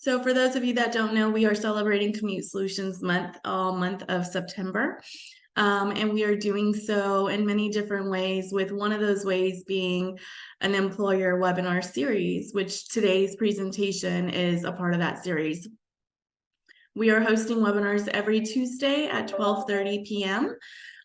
So for those of you that don't know, we are celebrating Commute Solutions Month, all month of September. And we are doing so in many different ways, with one of those ways being an employer webinar series, which today's presentation is a part of that series. We are hosting webinars every Tuesday at 12:30 p.m.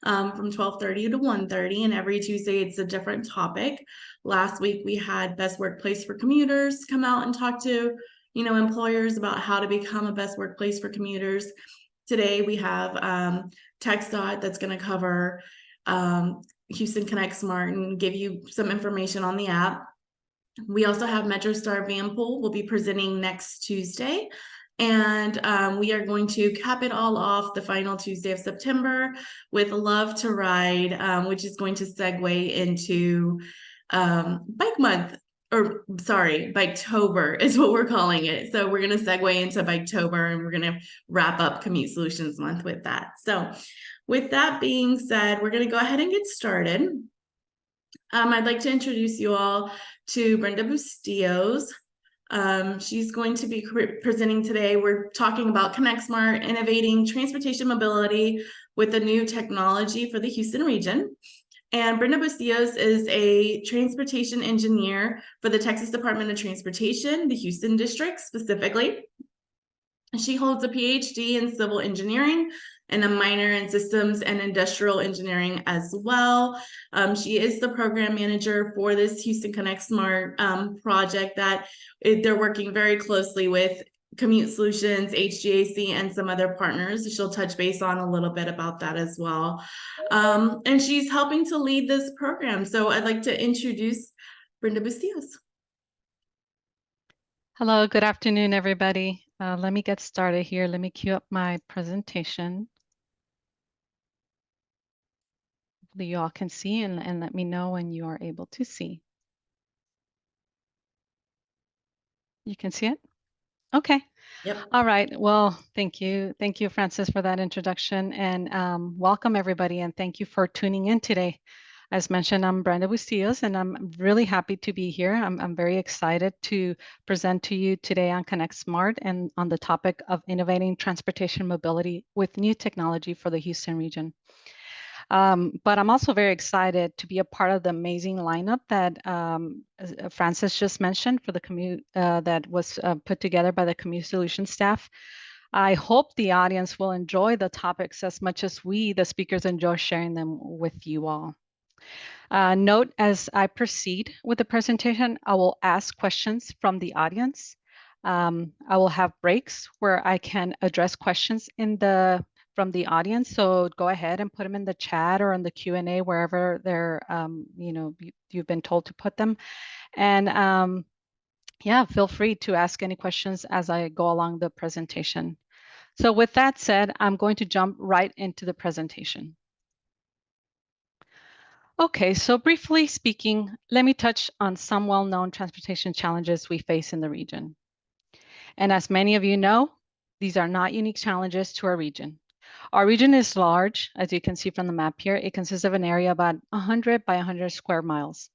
From 12:30 to 1:30, and every Tuesday it's a different topic. Last week we had best workplace for commuters come out and talk to employers about how to become a best workplace for commuters. Today we have TxDOT that's going to cover Houston ConnectSmart and give you some information on the app. We also have MetroStar Vanpool will be presenting next Tuesday. And we are going to cap it all off the final Tuesday of September with Love to Ride, which is going to segue into Bike Month, or sorry, Biketober is what we're calling it. So we're going to segue into Biketober, and we're going to wrap up Commute Solutions Month with that. So with that being said, we're going to go ahead and get started. I'd like to introduce you all to Brenda Bustillos. She's going to be presenting today. We're talking about ConnectSmart, innovating transportation mobility with a new technology for the Houston region. And Brenda Bustillos is a transportation engineer for the Texas Department of Transportation, the Houston District specifically. She holds a PhD in civil engineering and a minor in systems and industrial engineering as well. She is the program manager for this Houston ConnectSmart project that they're working very closely with Commute Solutions, HGAC, and some other partners. She'll touch base on a little bit about that as well. And she's helping to lead this program. So I'd like to introduce Brenda Bustillos. Hello, good afternoon, everybody. Let me get started here. Let me queue up my presentation. Hopefully you all can see and let me know when you are able to see. You can see it? Okay. Yep. All right. Well, thank you. Thank you, Francis, for that introduction. And welcome, everybody. And thank you for tuning in today. As mentioned, I'm Brenda Bustillos, and I'm really happy to be here. I'm very excited to present to you today on ConnectSmart and on the topic of innovating transportation mobility with new technology for the Houston region. But I'm also very excited to be a part of the amazing lineup that Francis just mentioned for the commute that was put together by the Commute Solutions staff. I hope the audience will enjoy the topics as much as we, the speakers, enjoy sharing them with you all. Note as I proceed with the presentation, I will ask questions from the audience. I will have breaks where I can address questions from the audience. So go ahead and put them in the chat or in the Q&A, wherever they're, you've been told to put them. And yeah, feel free to ask any questions as I go along the presentation. So with that said, I'm going to jump right into the presentation. Okay, so briefly speaking, let me touch on some well-known transportation challenges we face in the region. And as many of you know, these are not unique challenges to our region. Our region is large, as you can see from the map here. It consists of an area about 100 by 100 square miles.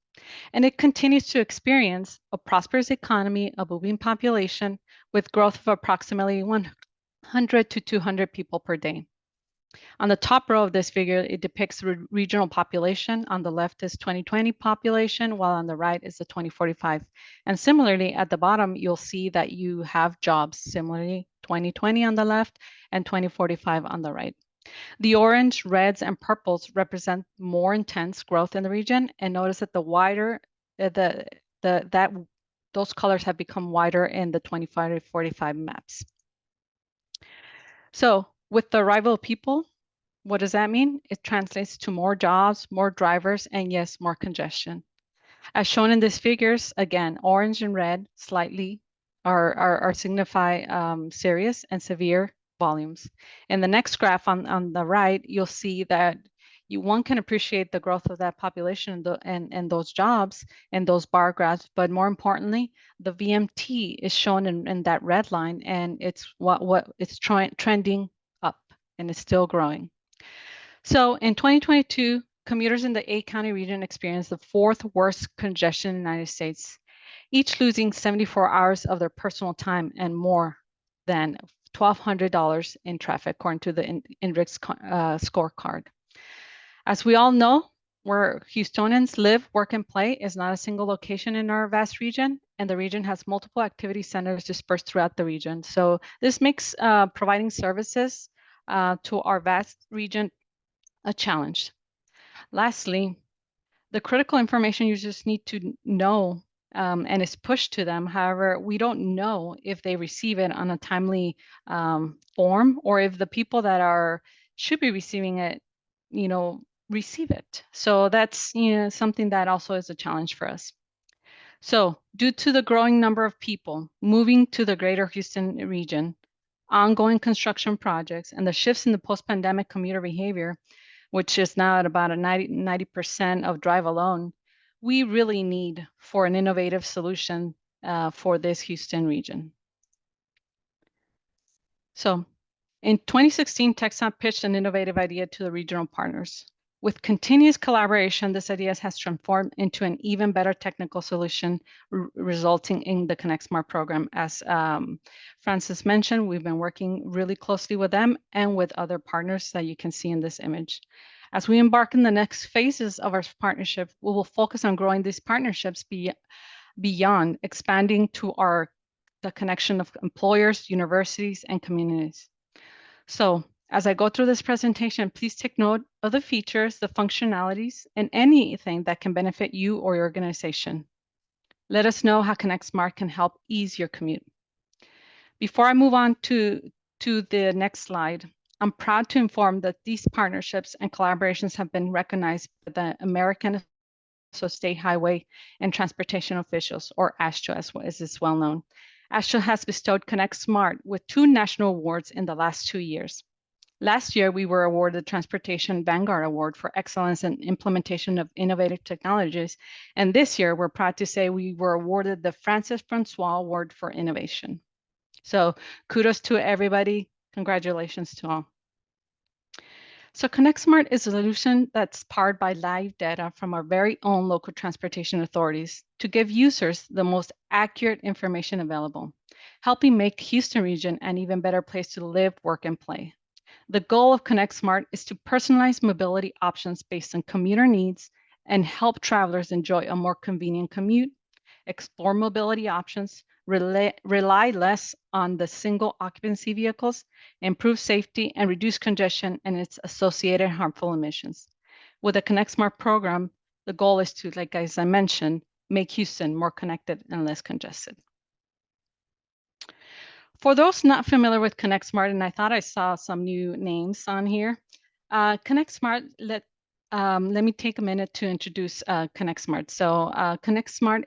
And it continues to experience a prosperous economy, a booming population with growth of approximately 100 to 200 people per day. On the top row of this figure, it depicts the regional population. On the left is 2020 population, while on the right is the 2045. And similarly, at the bottom, you'll see that you have jobs, similarly 2020 on the left and 2045 on the right. The orange, reds, and purples represent more intense growth in the region. And notice that the wider, those colors have become wider in the 2045 maps. So with the arrival of people, what does that mean? It translates to more jobs, more drivers, and yes, more congestion. As shown in these figures, again, orange and red slightly signify serious and severe volumes. In the next graph on the right, you'll see that one can appreciate the growth of that population and those jobs and those bar graphs, but more importantly, the VMT is shown in that red line, and it's it's trending up, and it's still growing. So in 2022, commuters in the 8-county region experienced the 4th worst congestion in the United States. each losing 74 hours of their personal time and more than $1,200 in traffic, according to the INRIX scorecard. As we all know, where Houstonians live, work, and play is not a single location in our vast region, and the region has multiple activity centers dispersed throughout the region. So this makes providing services to our vast region a challenge. Lastly, the critical information users need to know and is pushed to them. However, we don't know if they receive it on a timely form, or if the people that should be receiving it, receive it. So that's something that also is a challenge for us. So due to the growing number of people moving to the greater Houston region, ongoing construction projects, and the shifts in the post-pandemic commuter behavior, which is now at about a 90% of drive alone, we really need for an innovative solution for this Houston region. So in 2016, TxDOT pitched an innovative idea to the regional partners. With continuous collaboration, this idea has transformed into an even better technical solution, resulting in the ConnectSmart program. As Francis mentioned, we've been working really closely with them and with other partners that you can see in this image. As we embark in the next phases of our partnership, we will focus on growing these partnerships beyond, expanding to the connection of employers, universities, and communities. So as I go through this presentation, please take note of the features, the functionalities, and anything that can benefit you or your organization. Let us know how ConnectSmart can help ease your commute. Before I move on to the next slide, I'm proud to inform that these partnerships and collaborations have been recognized by the American State Highway and Transportation Officials, or AASHTO, as is well known. AASHTO has bestowed ConnectSmart with 2 national awards in the last 2 years. Last year, we were awarded the Transportation Vanguard Award for excellence in implementation of innovative technologies. And this year, we're proud to say we were awarded the Francis Francois Award for Innovation. So kudos to everybody. Congratulations to all. So ConnectSmart is a solution that's powered by live data from our very own local transportation authorities to give users the most accurate information available, helping make Houston region an even better place to live, work, and play. The goal of ConnectSmart is to personalize mobility options based on commuter needs and help travelers enjoy a more convenient commute, explore mobility options, rely less on the single occupancy vehicles, improve safety, and reduce congestion and its associated harmful emissions. With the ConnectSmart program, the goal is to, like as I mentioned, make Houston more connected and less congested. For those not familiar with ConnectSmart, and I thought I saw some new names on here, ConnectSmart, let me take a minute to introduce ConnectSmart. So ConnectSmart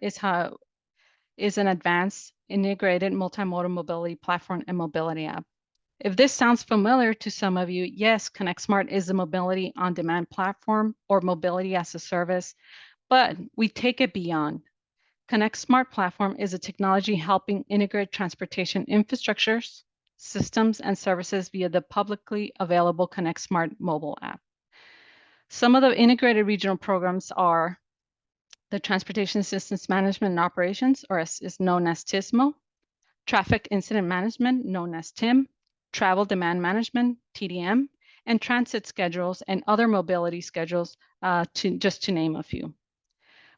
is an advanced integrated multimodal mobility platform and mobility app. If this sounds familiar to some of you, yes, ConnectSmart is a mobility on-demand platform or mobility as a service, but we take it beyond. ConnectSmart platform is a technology helping integrate transportation infrastructures, systems, and services via the publicly available ConnectSmart mobile app. Some of the integrated regional programs are the Transportation Systems Management and Operations, or is known as TSMO, Traffic Incident Management, known as TIM, Travel Demand Management, TDM, and transit schedules and other mobility schedules, just to name a few.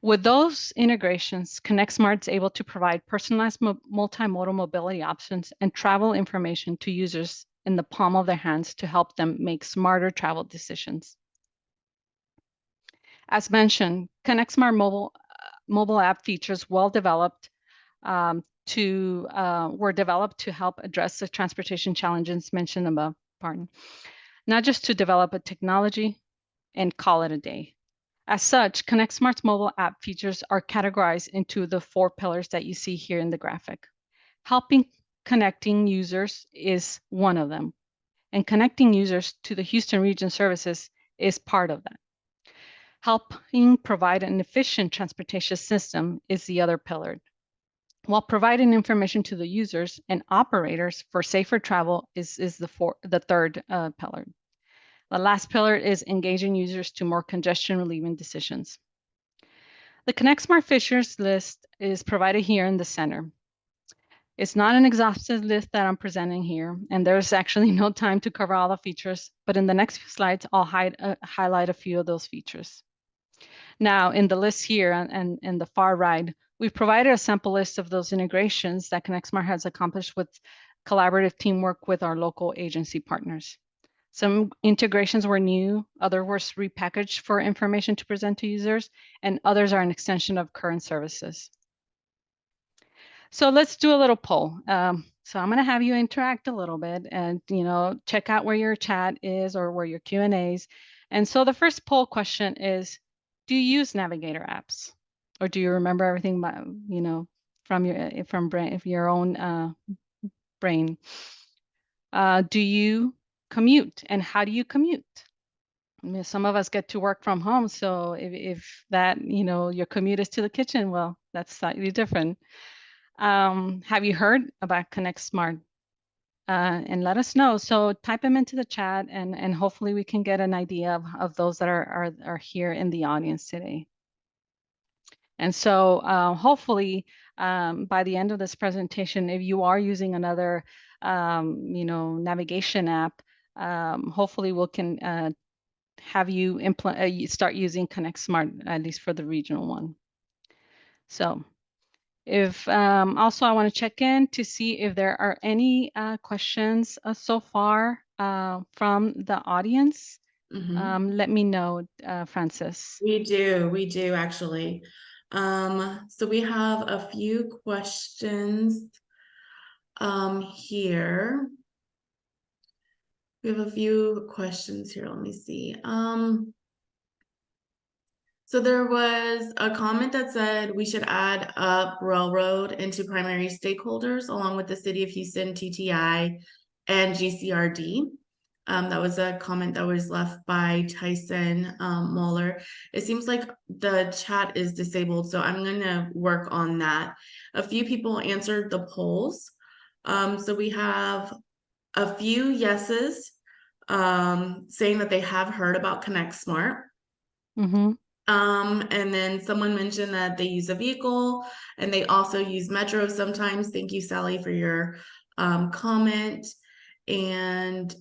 With those integrations, ConnectSmart is able to provide personalized multimodal mobility options and travel information to users in the palm of their hands to help them make smarter travel decisions. As mentioned, ConnectSmart mobile app features were developed to help address the transportation challenges mentioned above, not just to develop a technology and call it a day. As such, ConnectSmart's mobile app features are categorized into the 4 pillars that you see here in the graphic. Helping connecting users is one of them, and connecting users to the Houston region services is part of that. Helping provide an efficient transportation system is the other pillar, while providing information to the users and operators for safer travel is the third pillar. The last pillar is engaging users to more congestion relieving decisions. The ConnectSmart features list is provided here in the center. It's not an exhaustive list that I'm presenting here, and there's actually no time to cover all the features, but in the next few slides, I'll highlight a few of those features. Now, in the list here and in the far right, we've provided a sample list of those integrations that ConnectSmart has accomplished with collaborative teamwork with our local agency partners. Some integrations were new, others were repackaged for information to present to users, and others are an extension of current services. So let's do a little poll. So I'm going to have you interact a little bit and, check out where your chat is or where your Q&As. And so the first poll question is, do you use Navigator apps? Or do you remember everything, from your own brain? Do you commute? And how do you commute? I mean, some of us get to work from home. So if that, your commute is to the kitchen, well, that's slightly different. Have you heard about ConnectSmart? And let us know. So type them into the chat, and hopefully we can get an idea of those that are here in the audience today. And so hopefully by the end of this presentation, if you are using another navigation app, hopefully we can have you start using ConnectSmart, at least for the regional one. So if also I want to check in to see if there are any questions so far from the audience. Let me know, Francis. We do actually. So we have a few questions here. We have a few questions here. Let me see. So there was a comment that said we should add up railroad into primary stakeholders along with the City of Houston, TTI, and GCRD. That was a comment that was left by Tyson Moeller. It seems like the chat is disabled, so I'm going to work on that. A few people answered the polls. So we have a few yeses saying that they have heard about ConnectSmart. Mm-hmm. And then someone mentioned that they use a vehicle and they also use Metro sometimes. Thank you, Sally, for your comment. And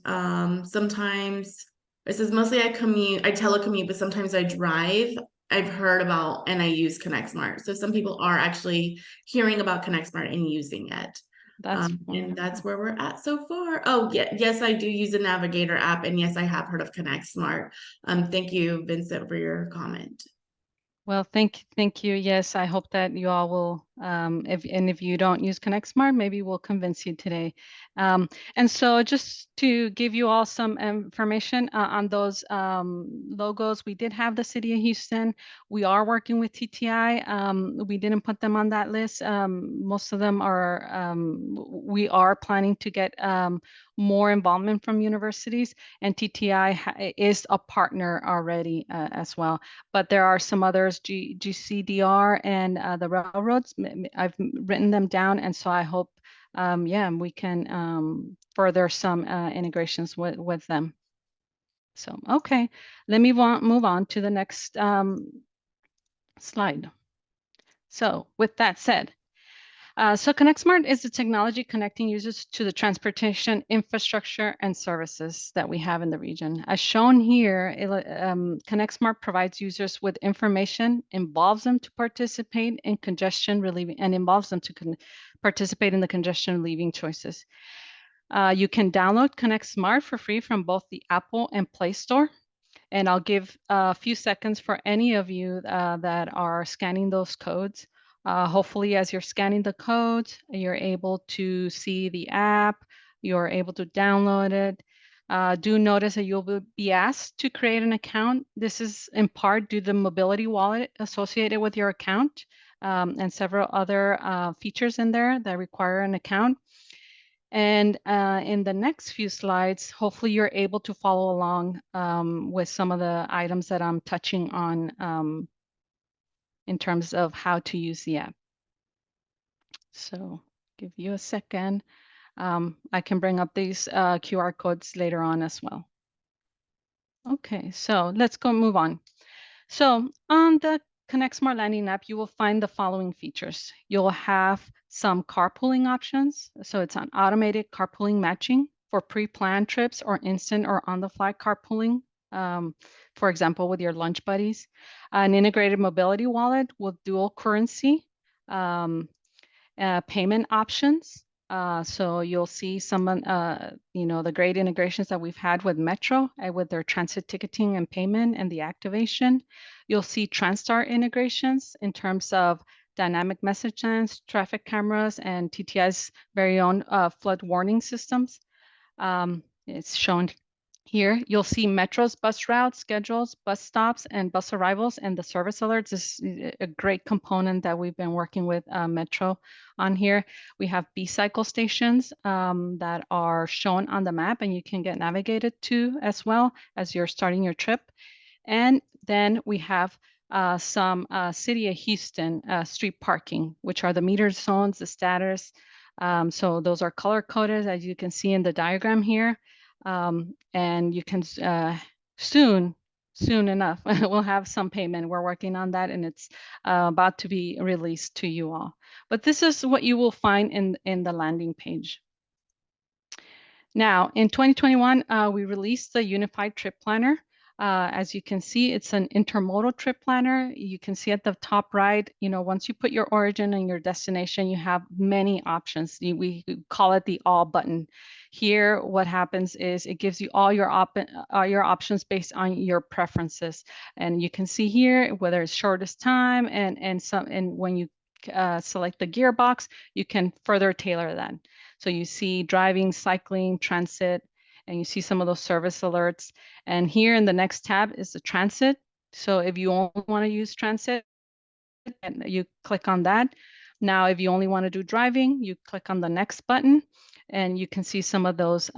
sometimes it says mostly I telecommute, but sometimes I drive. I've heard about and I use ConnectSmart. So some people are actually hearing about ConnectSmart and using it. And that's where we're at so far. Oh, yeah, yes, I do use a Navigator app, and yes, I have heard of ConnectSmart. Thank you, Vincent, for your comment. Well, thank you. Yes, I hope that you all will, if you don't use ConnectSmart, maybe we'll convince you today. And so just to give you all some information on those logos, we did have the City of Houston. We are working with TTI. We didn't put them on that list. Most of them are, we are planning to get more involvement from universities, and TTI is a partner already as well. But there are some others, GCDR and the railroads. I've written them down, and so I hope, we can further some integrations with them. So, okay, let me move on to the next slide. So with that said, so ConnectSmart is the technology connecting users to the transportation infrastructure and services that we have in the region. As shown here, ConnectSmart provides users with information, involves them to participate in congestion relieving, and involves them to participate in the congestion relieving choices. You can download ConnectSmart for free from both the Apple and Play Store. And I'll give a few seconds for any of you that are scanning those codes. Hopefully, as you're scanning the codes, you're able to see the app, you're able to download it. Do notice that you'll be asked to create an account. This is in part due to the mobility wallet associated with your account, and several other features in there that require an account. And in the next few slides, hopefully you're able to follow along with some of the items that I'm touching on in terms of how to use the app. So give you a second. I can bring up these QR codes later on as well. Okay, so let's move on. So on the ConnectSmart landing app, you will find the following features. You'll have some carpooling options. So it's an automated carpooling matching for pre-planned trips or instant or on-the-fly carpooling, for example, with your lunch buddies. An integrated mobility wallet with dual currency payment options. So you'll see some, the great integrations that we've had with Metro with their transit ticketing and payment and the activation. You'll see TransStar integrations in terms of dynamic message signs, traffic cameras, and TTI's very own flood warning systems. It's shown here. You'll see Metro's bus routes, schedules, bus stops, and bus arrivals, and the service alerts is a great component that we've been working with Metro on here. We have B-cycle stations that are shown on the map, and you can get navigated to as well as you're starting your trip. And then we have some City of Houston street parking, which are the meter zones, the status. So those are color coded, as you can see in the diagram here. And you can soon enough, we'll have some payment. We're working on that, and it's about to be released to you all. But this is what you will find in the landing page. Now, in 2021, we released the Unified Trip Planner. As you can see, it's an intermodal trip planner. You can see at the top right, once you put your origin and your destination, you have many options. We call it the all button. Here, what happens is it gives you all your options based on your preferences. And you can see here whether it's shortest time and when you select the gearbox, you can further tailor that. So you see driving, cycling, transit, and you see some of those service alerts. And here in the next tab is the transit. So if you only want to use transit, and you click on that. Now, if you only want to do driving, you click on the next button, and you can see some of those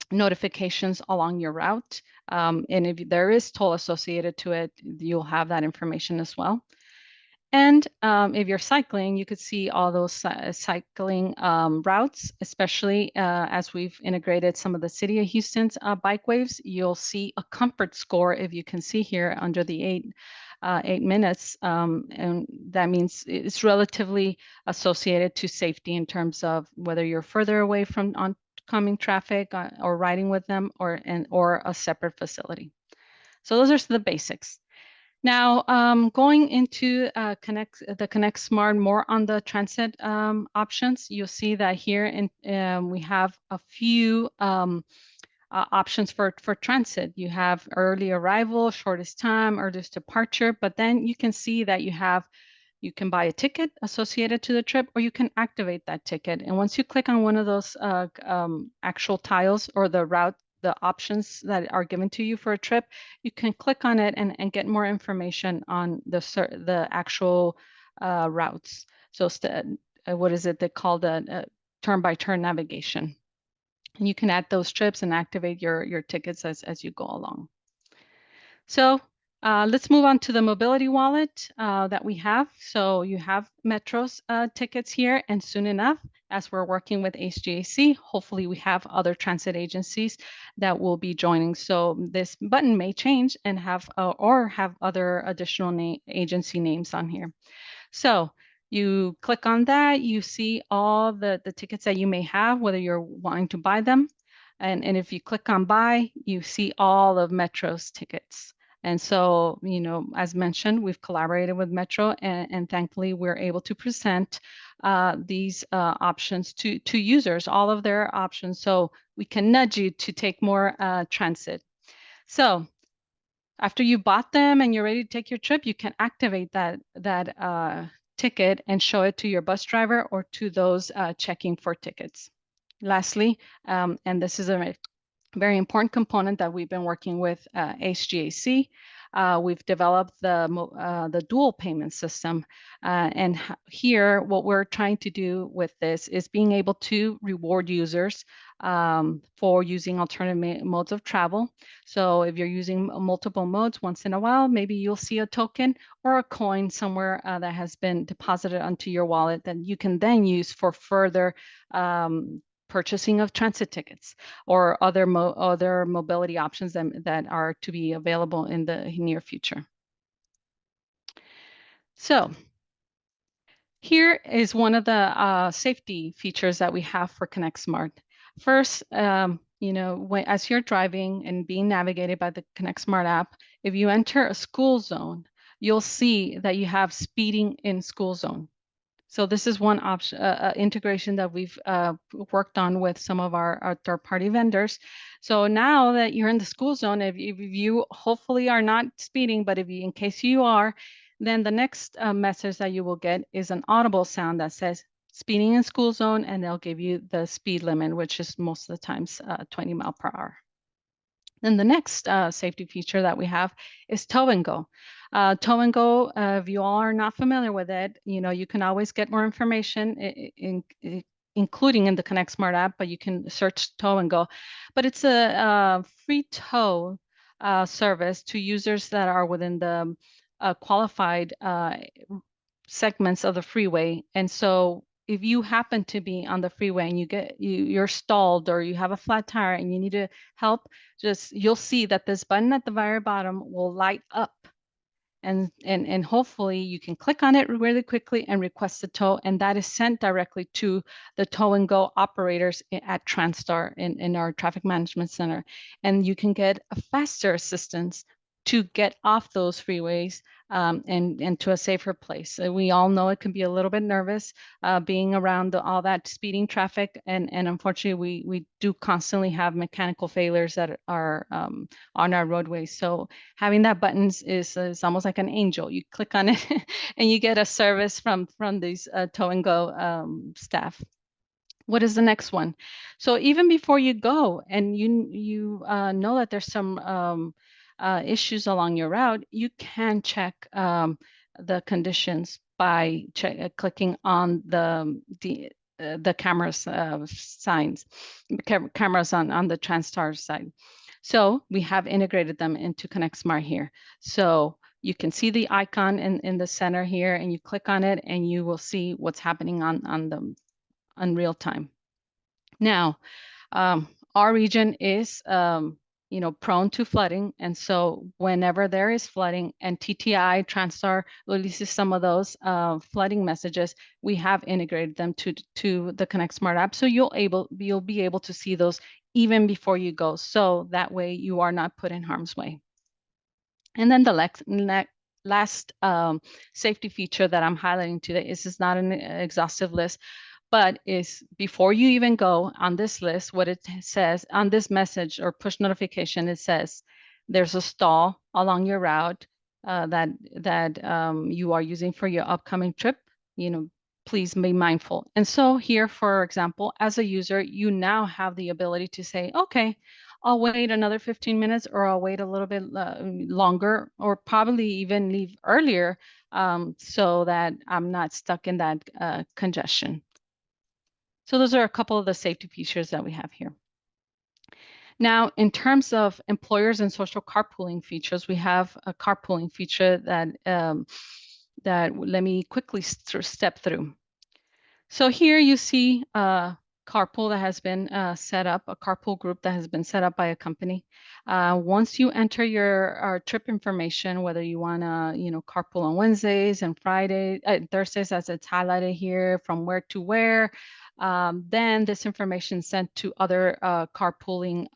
notifications along your route. And if there is toll associated to it, you'll have that information as well. And if you're cycling, you could see all those cycling routes, especially as we've integrated some of the City of Houston's bike waves. You'll see a comfort score, if you can see here under the 8 minutes. And that means it's relatively associated to safety in terms of whether you're further away from oncoming traffic or riding with them or a separate facility. So those are the basics. Now, going into the ConnectSmart more on the transit options, you'll see that here we have a few options for transit. You have early arrival, shortest time, earliest departure, but then you can see that you can buy a ticket associated to the trip, or you can activate that ticket. And once you click on one of those actual tiles or the route, the options that are given to you for a trip, you can click on it and get more information on the actual routes. So what is it they call the turn-by-turn navigation. And you can add those trips and activate your tickets as you go along. So let's move on to the mobility wallet that we have. So you have Metro's tickets here, and soon enough, as we're working with HGAC, hopefully we have other transit agencies that will be joining. So this button may change and have other additional agency names on here. So you click on that, you see all the tickets that you may have, whether you're wanting to buy them. And if you click on buy, you see all of Metro's tickets. And so, as mentioned, we've collaborated with Metro, and thankfully we're able to present these options to users, all of their options, so we can nudge you to take more transit. So after you bought them and you're ready to take your trip, you can activate that ticket and show it to your bus driver or to those checking for tickets. Lastly, and this is a very important component that we've been working with HGAC. We've developed the dual payment system. And here, what we're trying to do with this is being able to reward users for using alternative modes of travel. So if you're using multiple modes, once in a while, maybe you'll see a token or a coin somewhere that has been deposited onto your wallet that you can then use for further purchasing of transit tickets or other mobility options that are to be available in the near future. So here is one of the safety features that we have for ConnectSmart. First, as you're driving and being navigated by the ConnectSmart app, if you enter a school zone, you'll see that you have speeding in school zone. So this is one option, integration that we've worked on with some of our third-party vendors. So now that you're in the school zone, if you hopefully are not speeding, but in case you are, then the next message that you will get is an audible sound that says speeding in school zone, and they'll give you the speed limit, which is most of the times 20 mile per hour. Then the next safety feature that we have is tow and go. Tow and go, if you all are not familiar with it, you can always get more information, including in the ConnectSmart app, but you can search tow and go. But it's a free tow service to users that are within the qualified segments of the freeway. And so if you happen to be on the freeway and you're stalled or you have a flat tire and you need to help, you'll see that this button at the very bottom will light up. And hopefully you can click on it really quickly and request a tow, and that is sent directly to the tow and go operators at TransStar in our traffic management center. And you can get a faster assistance to get off those freeways and to a safer place. We all know it can be a little bit nervous being around all that speeding traffic, and unfortunately we do constantly have mechanical failures that are on our roadways. So having that button is almost like an angel. You click on it and you get a service from these tow and go staff. What is the next one? So even before you go and you know that there's some issues along your route, you can check the conditions by clicking on the cameras signs, cameras on the TransStar side. So we have integrated them into ConnectSmart here. So you can see the icon in the center here, and you click on it and you will see what's happening on real time. Now, our region is prone to flooding, and so whenever there is flooding and TTI TransStar releases some of those flooding messages, we have integrated them to the ConnectSmart app, so you'll be able to see those even before you go, so that way you are not put in harm's way. And then the last safety feature that I'm highlighting today is not an exhaustive list, but is before you even go on this list, what it says on this message or push notification, it says there's a stall along your route that you are using for your upcoming trip. Please be mindful. And so here, for example, as a user, you now have the ability to say, okay, I'll wait another 15 minutes, or I'll wait a little bit longer, or probably even leave earlier so that I'm not stuck in that congestion. So those are a couple of the safety features that we have here. Now, in terms of employers and social carpooling features, we have a carpooling feature that let me quickly step through. So here you see a carpool that has been set up, a carpool group that has been set up by a company. Once you enter your trip information, whether you want to, carpool on Wednesdays and Fridays, Thursdays, as it's highlighted here, from where to where, then this information is sent to other carpooling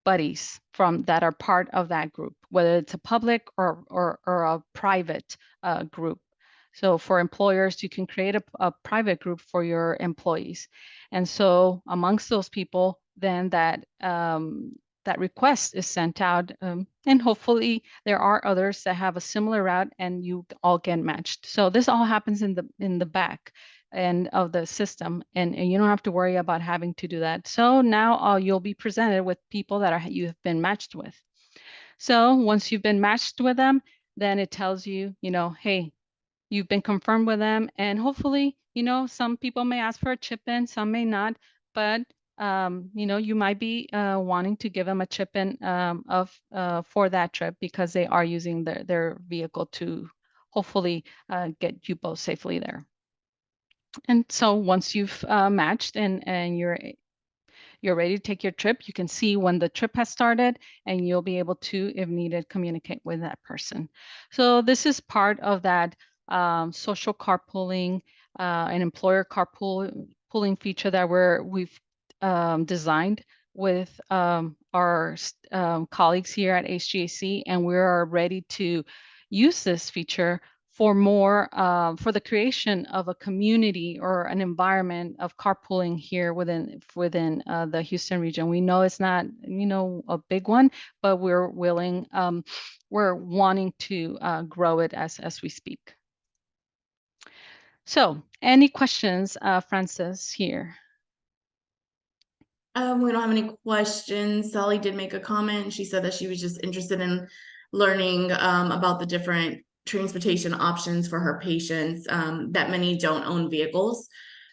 buddies that are part of that group, whether it's a public or a private group. So for employers, you can create a private group for your employees. And so amongst those people, then that request is sent out, and hopefully there are others that have a similar route and you all get matched. So this all happens in the back end of the system, and you don't have to worry about having to do that. So now you'll be presented with people that you have been matched with. So once you've been matched with them, then it tells you, hey, you've been confirmed with them, and hopefully, some people may ask for a chip in, some may not, but you might be wanting to give them a chip in for that trip because they are using their vehicle to hopefully get you both safely there. And so once you've matched and you're ready to take your trip, you can see when the trip has started, and you'll be able to, if needed, communicate with that person. So this is part of that social carpooling and employer carpooling feature that we've designed with our colleagues here at HGAC, and we are ready to use this feature for more for the creation of a community or an environment of carpooling here within the Houston region. We know it's not, you know, a big one, but we're wanting to grow it as we speak. So, any questions, Francis, here? We don't have any questions. Sally did make a comment. She said that she was just interested in learning about the different transportation options for her patients, that many don't own vehicles.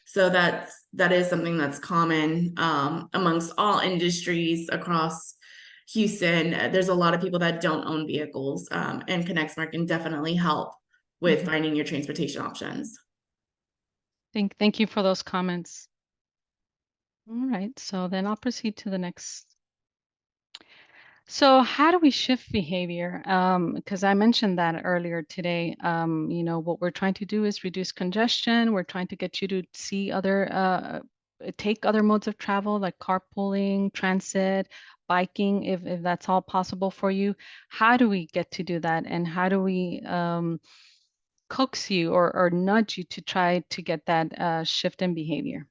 So that is something that's common amongst all industries across Houston. There's a lot of people that don't own vehicles, and ConnectSmart can definitely help with finding your transportation options. Thank you for those comments. All right, so then I'll proceed to the next. So how do we shift behavior? Because I mentioned that earlier today. You know, what we're trying to do is reduce congestion. We're trying to get you to see take other modes of travel like carpooling, transit, biking, if that's all possible for you. How do we get to do that? And how do we coax you or nudge you to try to get that shift in behavior?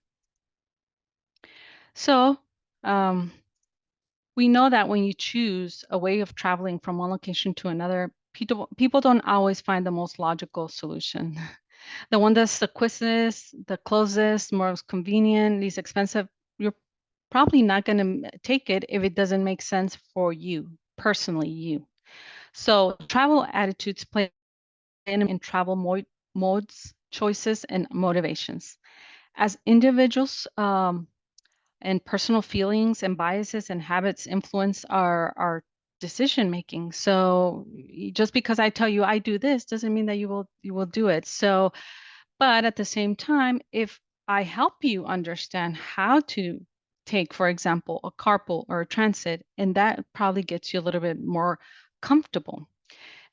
So, we know that when you choose a way of traveling from one location to another, people don't always find the most logical solution. The one that's the quickest, the closest, most convenient, least expensive, you're probably not going to take it if it doesn't make sense for you, personally, you. So travel attitudes play in travel modes, choices, and motivations. As individuals, and personal feelings and biases and habits influence our decision making. So just because I tell you I do this doesn't mean that you will do it. So, but at the same time, if I help you understand how to take, for example, a carpool or a transit, and that probably gets you a little bit more comfortable.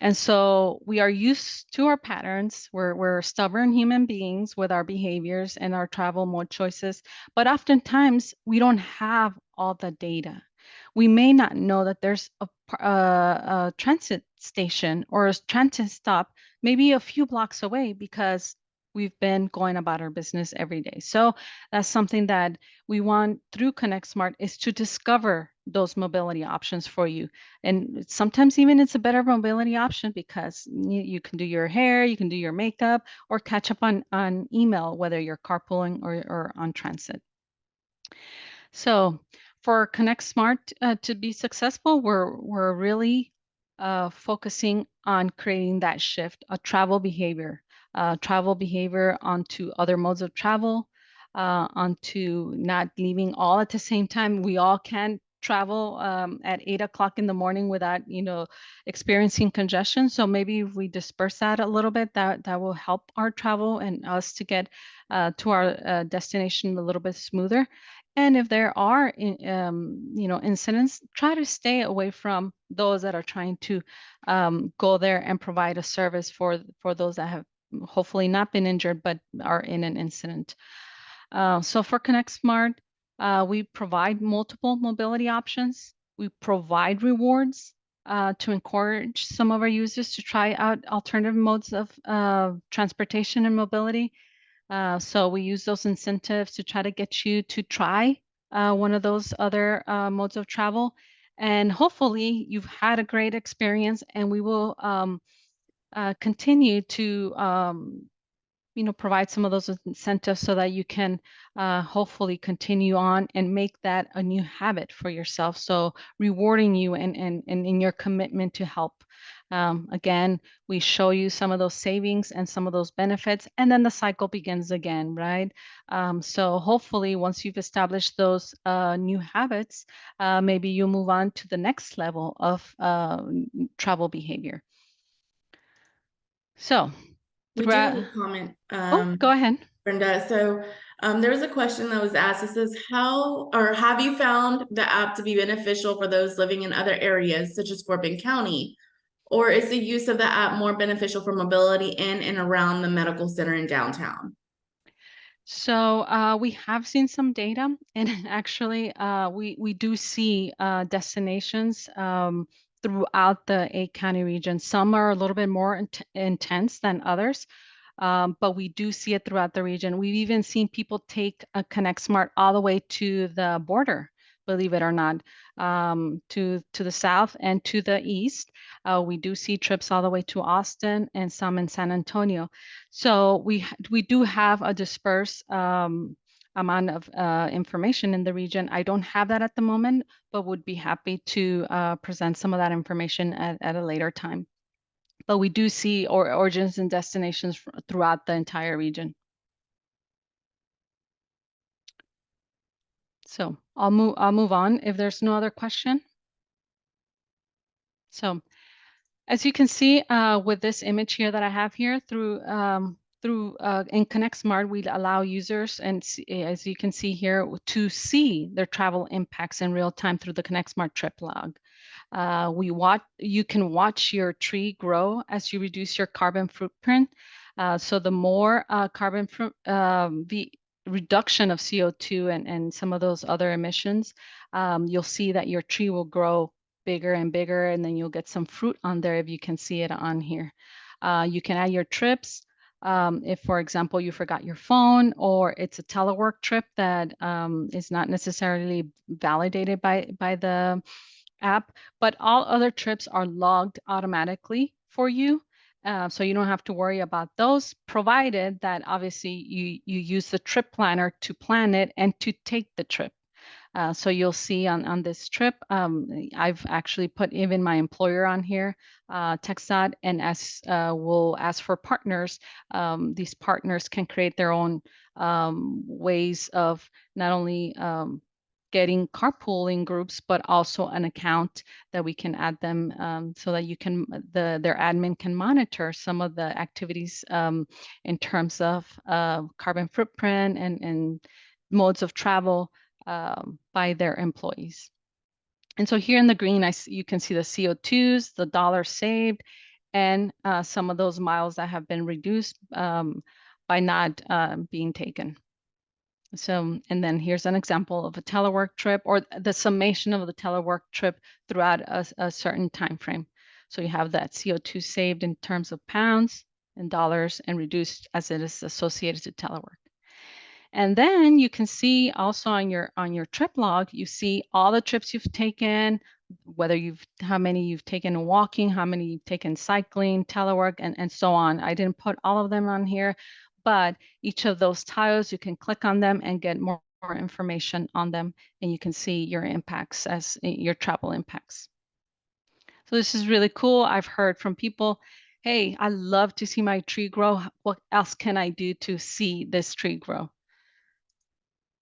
And so we are used to our patterns. We're stubborn human beings with our behaviors and our travel mode choices, but oftentimes we don't have all the data. We may not know that there's a transit station or a transit stop maybe a few blocks away because we've been going about our business every day. So that's something that we want through ConnectSmart is to discover those mobility options for you. And sometimes even it's a better mobility option because you can do your hair, you can do your makeup, or catch up on email, whether you're carpooling or on transit. So for ConnectSmart to be successful, we're really focusing on creating that shift, a travel behavior onto other modes of travel, onto not leaving all at the same time. We all can travel at 8 o'clock in the morning without, you know, experiencing congestion. So maybe if we disperse that a little bit, that will help our travel and us to get to our destination a little bit smoother. And if there are, you know, incidents, try to stay away from those that are trying to go there and provide a service for those that have hopefully not been injured but are in an incident. So for ConnectSmart, we provide multiple mobility options. We provide rewards to encourage some of our users to try out alternative modes of transportation and mobility. So we use those incentives to try to get you to try one of those other modes of travel. And hopefully you've had a great experience, and we will continue to you know, provide some of those incentives so that you can hopefully continue on and make that a new habit for yourself. So rewarding you and in your commitment to help. Again, we show you some of those savings and some of those benefits, and then the cycle begins again, right? So hopefully once you've established those new habits, maybe you move on to the next level of travel behavior. So We do have a comment. Oh, go ahead. Brenda. So There was a question that was asked. It says, how or have you found the app to be beneficial for those living in other areas, such as Fort Bend County? Or is the use of the app more beneficial for mobility in and around the medical center in downtown? So we have seen some data, and actually we do see destinations throughout the 8 county region. Some are a little bit more intense than others, but we do see it throughout the region. We've even seen people take a ConnectSmart all the way to the border, believe it or not, to the south and to the east. We do see trips all the way to Austin and some in San Antonio. So we do have a dispersed amount of information in the region. I don't have that at the moment, but would be happy to present some of that information at a later time. But we do see origins and destinations throughout the entire region. So I'll move on if there's no other question. So as you can see with this image here that I have here through in ConnectSmart, we allow users, and as you can see here, to see their travel impacts in real time through the ConnectSmart trip log. You can watch your tree grow as you reduce your carbon footprint. So the more the reduction of CO2 and some of those other emissions, you'll see that your tree will grow bigger and bigger, and then you'll get some fruit on there if you can see it on here. You can add your trips. If, for example, you forgot your phone or it's a telework trip that is not necessarily validated by the app, but all other trips are logged automatically for you. So you don't have to worry about those, provided that obviously you use the trip planner to plan it and to take the trip. So you'll see on this trip, I've actually put even my employer on here, TxDOT, and as we'll ask for partners, these partners can create their own ways of not only getting carpooling groups, but also an account that we can add them so that you can their admin can monitor some of the activities in terms of carbon footprint and modes of travel by their employees. And so here in the green, you can see the CO2s, the dollars saved, and some of those miles that have been reduced by not being taken. So, and then here's an example of a telework trip or the summation of the telework trip throughout a certain time frame. So you have that CO2 saved in terms of pounds and dollars and reduced as it is associated to telework. And then you can see also on your trip log, you see all the trips you've taken, whether how many you've taken walking, how many you've taken cycling, telework, and so on. I didn't put all of them on here, but each of those tiles, you can click on them and get more information on them, and you can see your impacts as your travel impacts. So this is really cool. I've heard from people, hey, I love to see my tree grow. What else can I do to see this tree grow?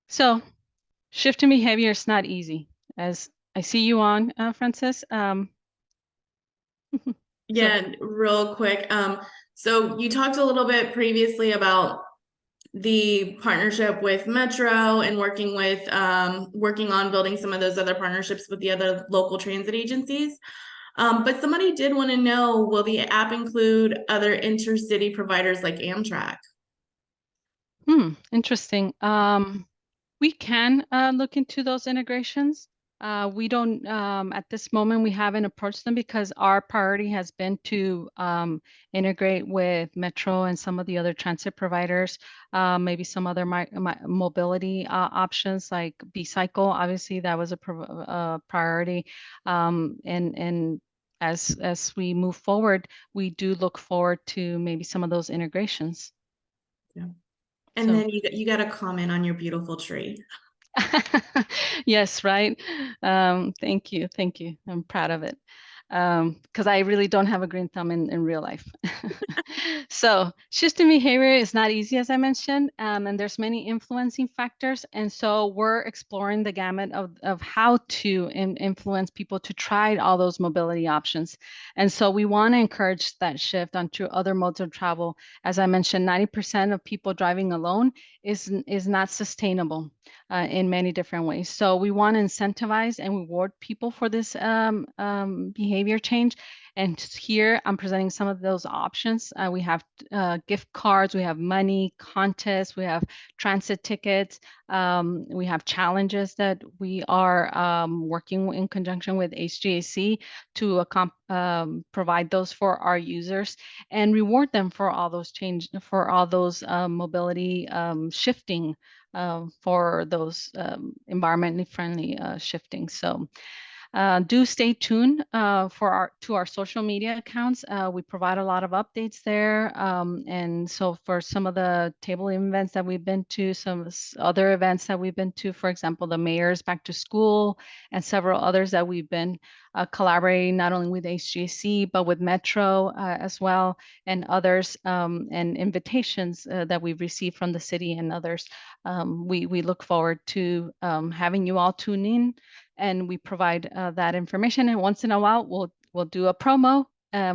So shifting behavior is not easy, as I see you on, Francis. So, Yeah, real quick. So you talked a little bit previously about the partnership with Metro and working on building some of those other partnerships with the other local transit agencies. But somebody did want to know, will the app include other intercity providers like Amtrak? interesting. We can look into those integrations. We don't, at this moment, we haven't approached them because our priority has been to integrate with Metro and some of the other transit providers, maybe some other mobility options like B-Cycle. Obviously, that was a priority. And as we move forward, we do look forward to maybe some of those integrations. Yeah. And So. then you got a comment on your beautiful tree. Yes, right. Thank you. Thank you. I'm proud of it. Because I really don't have a green thumb in real life. So shifting behavior is not easy, as I mentioned, and there's many influencing factors. And so we're exploring the gamut of how to influence people to try all those mobility options. And so we want to encourage that shift onto other modes of travel. As I mentioned, 90% of people driving alone is not sustainable in many different ways. So we want to incentivize and reward people for this behavior change. And here I'm presenting some of those options. We have gift cards, we have money, contests, we have transit tickets, we have challenges that we are working in conjunction with HGAC to provide those for our users and reward them for all those mobility shifting for those environmentally friendly shifting. So do stay tuned to our social media accounts. We provide a lot of updates there. And so for some of the table events that we've been to, some other events that we've been to, for example, the mayor's back to school and several others that we've been collaborating not only with HGC, but with Metro as well and others and invitations that we've received from the city and others. We look forward to having you all tune in and we provide that information. And once in a while, we'll do a promo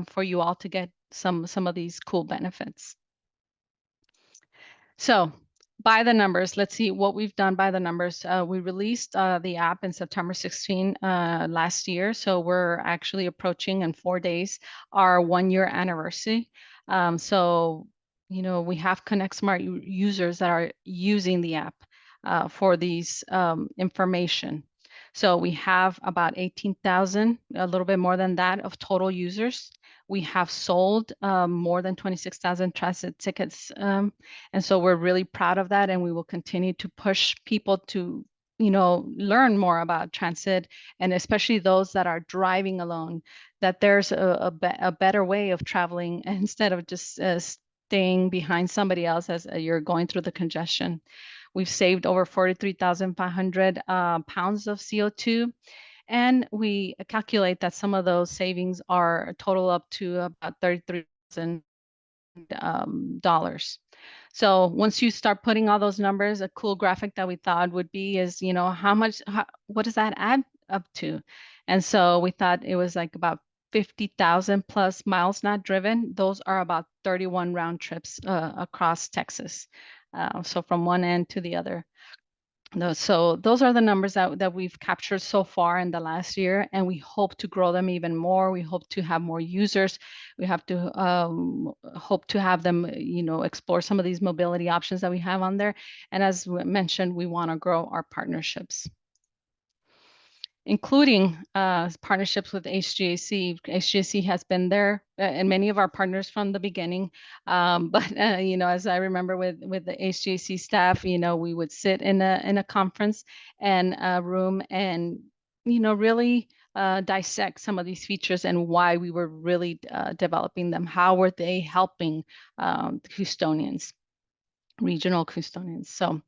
for you all to get some of these cool benefits. So by the numbers, let's see what we've done by the numbers. We released the app in September 16 last year. So we're actually approaching in 4 days our 1-year anniversary. So, you know, we have ConnectSmart users that are using the app for these information. So we have about 18,000, a little bit more than that of total users. We have sold more than 26,000 transit tickets. And so we're really proud of that. And we will continue to push people to, you know, learn more about transit and especially those that are driving alone, that there's a better way of traveling instead of just staying behind somebody else as you're going through the congestion. We've saved over 43,500 pounds of CO2. And we calculate that some of those savings are total up to about $33,000. So once you start putting all those numbers, a cool graphic that we thought would be is, you know, what does that add up to? And so we thought it was like about 50,000 plus miles not driven. Those are about 31 round trips across Texas. So from one end to the other. So those are the numbers that we've captured so far in the last year, and we hope to grow them even more. We hope to have more users. We have to hope to have them, you know, explore some of these mobility options that we have on there. And as mentioned, we want to grow our partnerships, including partnerships with HGAC. HGAC has been there and many of our partners from the beginning. But you know, as I remember with the HGAC staff, you know, we would sit in a conference and a room and, you know, really dissect some of these features and why we were really developing them. How were they helping Houstonians, regional Houstonians? So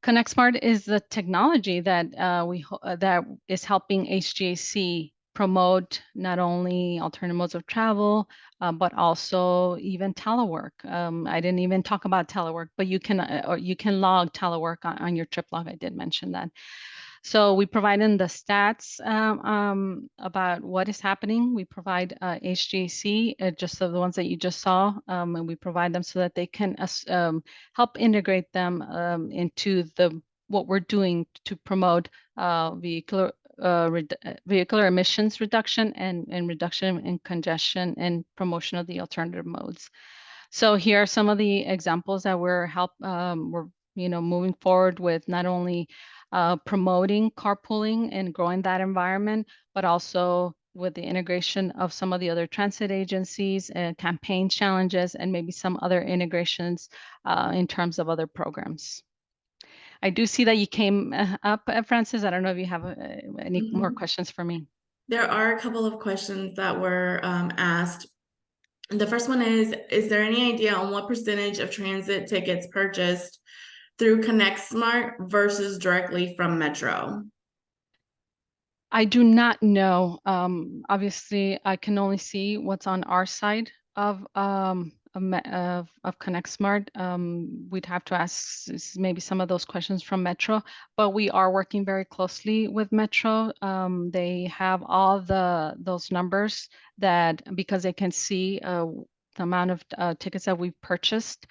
ConnectSmart is the technology that that is helping HGAC promote not only alternative modes of travel, but also even telework. I didn't even talk about telework, but you can log telework on your trip log. I did mention that. So we provide in the stats about what is happening. We provide HGAC, just the ones that you just saw, and we provide them so that they can help integrate them into what we're doing to promote vehicular emissions reduction and reduction in congestion and promotion of the alternative modes. So here are some of the examples that we're moving forward with, not only promoting carpooling and growing that environment, but also with the integration of some of the other transit agencies and campaign challenges, and maybe some other integrations in terms of other programs. I do see that you came up, Francis. I don't know if you have any more questions for me. There are a couple of questions that were asked. The first one is there any idea on what percentage of transit tickets purchased through ConnectSmart versus directly from Metro? I do not know. Obviously, I can only see what's on our side of of ConnectSmart. We'd have to ask maybe some of those questions from Metro, but we are working very closely with Metro. They have all those numbers that because they can see the amount of tickets that we've purchased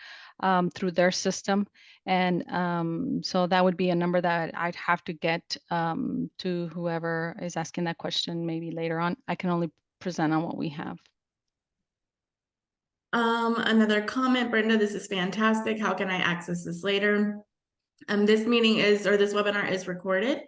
through their system. And so that would be a number that I'd have to get to whoever is asking that question maybe later on. I can only present on what we have. Another comment, Brenda, this is fantastic. How can I access this later? This meeting is, or this webinar is recorded,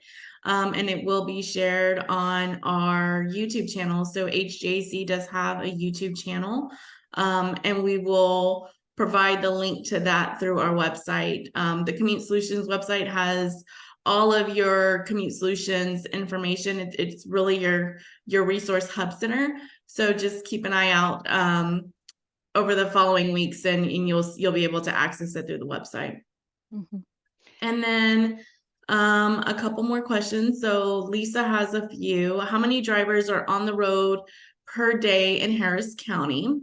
and it will be shared on our YouTube channel. So HJC does have a YouTube channel, and we will provide the link to that through our website. The Commute Solutions website has all of your Commute Solutions information. It's really your resource hub center. So just keep an eye out over the following weeks, and you'll be able to access it through the website. Mhm. And then a couple more questions. So Lisa has a few. How many drivers are on the road per day in Harris County?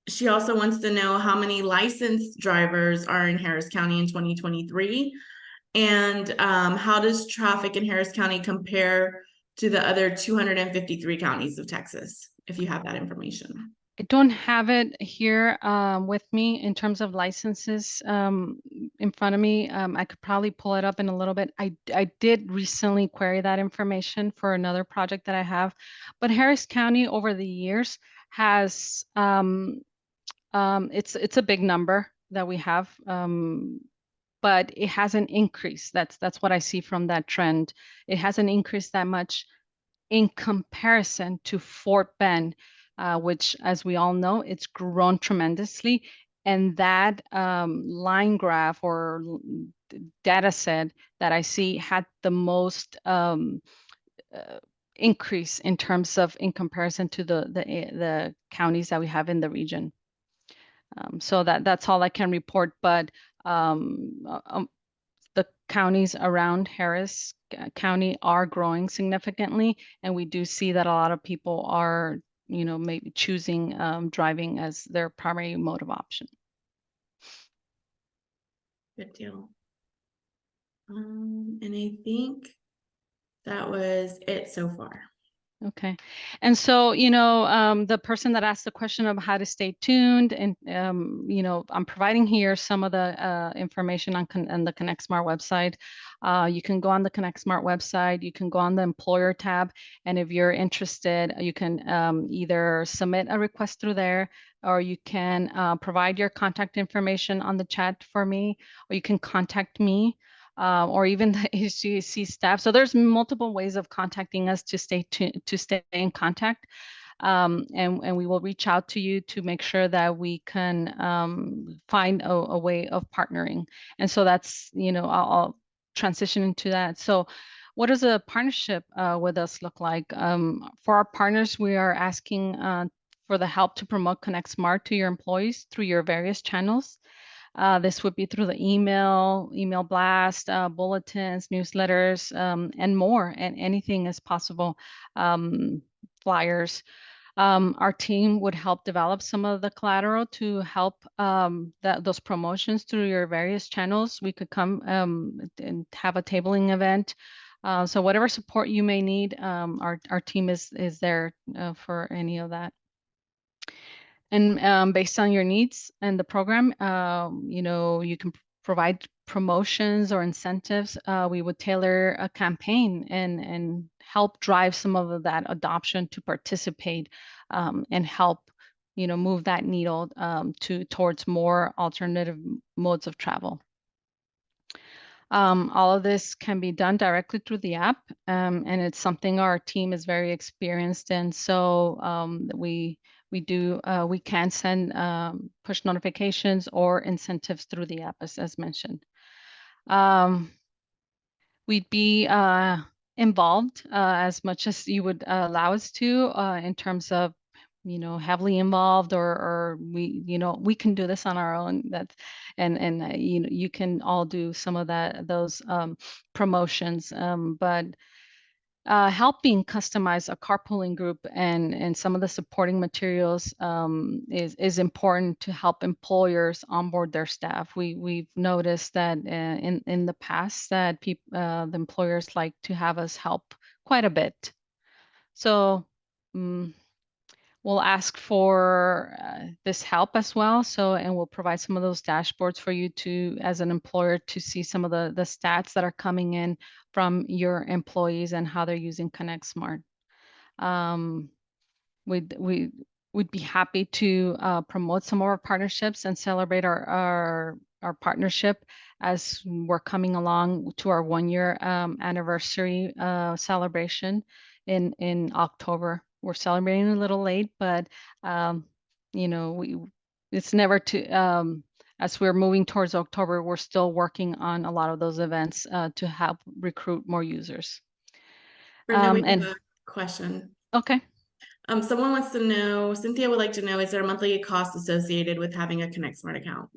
She also wants to know how many licensed drivers are in Harris County in 2023. And how does traffic in Harris County compare to the other 253 counties of Texas, if you have that information? I don't have it here with me in terms of licenses in front of me. I could probably pull it up in a little bit. I did recently query that information for another project that I have, but Harris County over the years has it's a big number that we have, but it hasn't increased. That's what I see from that trend. It hasn't increased that much in comparison to Fort Bend, which, as we all know, it's grown tremendously. And that line graph or data set that I see had the most increase in terms of in comparison to the counties that we have in the region. So that's all I can report. But the counties around Harris County are growing significantly, and we do see that a lot of people are, maybe choosing driving as their primary mode of option. Good deal. And I think that was it so far. Okay. And so, the person that asked the question of how to stay tuned, and, I'm providing here some of the information on the ConnectSmart website. You can go on the ConnectSmart website, you can go on the employer tab, and if you're interested, you can either submit a request through there, or you can provide your contact information on the chat for me, or you can contact me. Or even the HGC staff. So there's multiple ways of contacting us to stay in contact, and we will reach out to you to make sure that we can find a way of partnering. And so that's, I'll transition into that. So what does a partnership with us look like? For our partners, we are asking for the help to promote ConnectSmart to your employees through your various channels. This would be through the email blast, bulletins, newsletters, and more, and anything is possible, flyers. Our team would help develop some of the collateral to help those promotions through your various channels. We could come and have a tabling event. So whatever support you may need, our team is there for any of that. And based on your needs and the program, you can provide promotions or incentives. We would tailor a campaign and help drive some of that adoption to participate, and help move that needle towards more alternative modes of travel. All of this can be done directly through the app, and it's something our team is very experienced in. So we can send push notifications or incentives through the app, as mentioned. We'd be involved as much as you would allow us to in terms of heavily involved, or we can do this on our own. And you can all do some of those promotions, but helping customize a carpooling group and some of the supporting materials is important to help employers onboard their staff. We've noticed that in the past that the employers like to have us help quite a bit. So we'll ask for this help as well. So, and we'll provide some of those dashboards for you to, as an employer, to see some of the stats that are coming in from your employees and how they're using ConnectSmart. We'd be happy to promote some of our partnerships and celebrate our partnership as we're coming along to our 1-year anniversary celebration in October. We're celebrating a little late, but you know, it's never too as we're moving towards October, we're still working on a lot of those events to help recruit more users. Brenda, we And have a question. okay. Someone wants to know, Cynthia would like to know, is there a monthly cost associated with having a ConnectSmart account?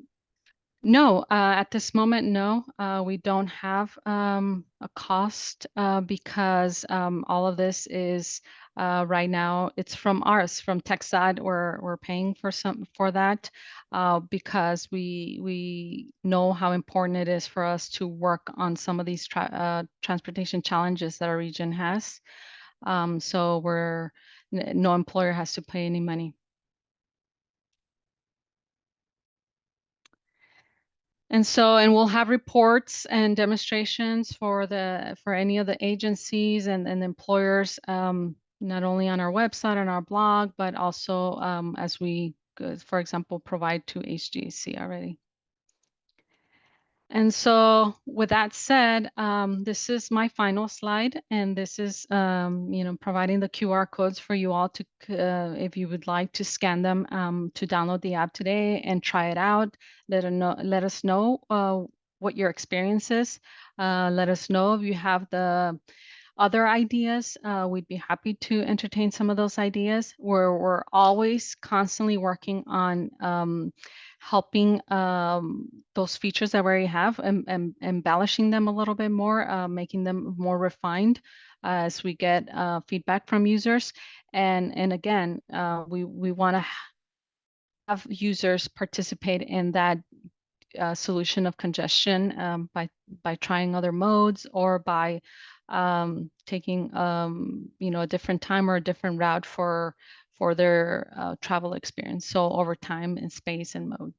No, at this moment, no. We don't have a cost because all of this is right now it's from TxDOT. We're paying for that because we know how important it is for us to work on some of these transportation challenges that our region has. So no employer has to pay any money. And we'll have reports and demonstrations for any of the agencies and employers, not only on our website and our blog, but also as we, for example, provide to HGAC already. And so with that said, this is my final slide, and this is providing the QR codes for you all to, if you would like to scan them, to download the app today and try it out. Let us know what your experience is. Let us know if you have the other ideas. We'd be happy to entertain some of those ideas. We're always constantly working on helping those features that we already have and embellishing them a little bit more, making them more refined as we get feedback from users. And again, we want to have users participate in that solution of congestion by trying other modes or by taking a different time or a different route for their travel experience. So over time and space and mode.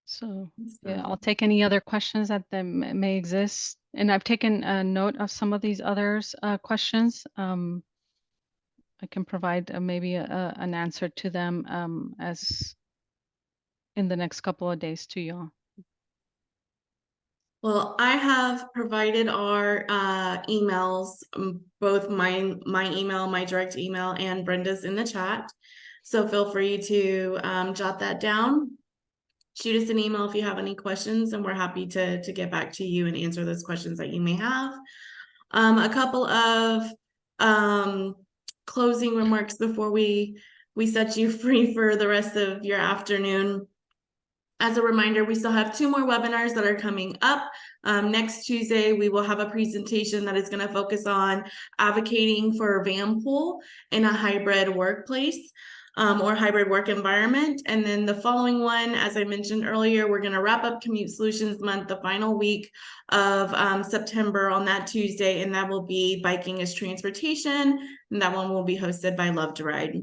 So yeah, I'll take any other questions that may exist. And I've taken a note of some of these others questions. I can provide maybe an answer to them as in the next couple of days to y'all. Well, I have provided our emails, both my email, my direct email, and Brenda's in the chat. So feel free to jot that down. Shoot us an email if you have any questions, and we're happy to get back to you and answer those questions that you may have. A couple of closing remarks before we set you free for the rest of your afternoon. As a reminder, we still have 2 more webinars that are coming up. Next Tuesday, we will have a presentation that is going to focus on advocating for van pool in a hybrid workplace or hybrid work environment. And then the following one, as I mentioned earlier, we're going to wrap up Commute Solutions Month, the final week of September on that Tuesday, and that will be Biking as Transportation, and that one will be hosted by Love to Ride.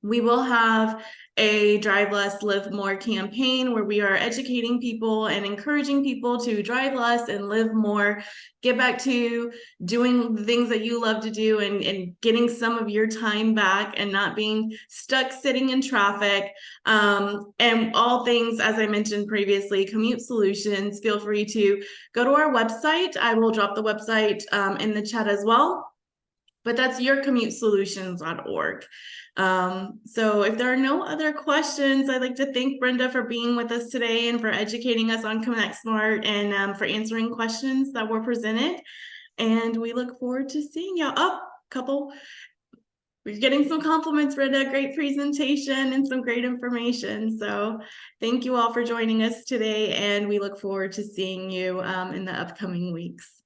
We will have a Drive Less, Live More campaign where we are educating people and encouraging people to drive less and live more, get back to doing the things that you love to do and getting some of your time back and not being stuck sitting in traffic. And all things, as I mentioned previously, Commute Solutions, feel free to go to our website. I will drop the website in the chat as well. But that's yourcommutesolutions.org. So if there are no other questions, I'd like to thank Brenda for being with us today and for educating us on ConnectSmart and for answering questions that were presented. And we look forward to seeing y'all. Oh, couple. We're getting some compliments, Brenda. Great presentation and some great information. So thank you all for joining us today, and we look forward to seeing you in the upcoming weeks.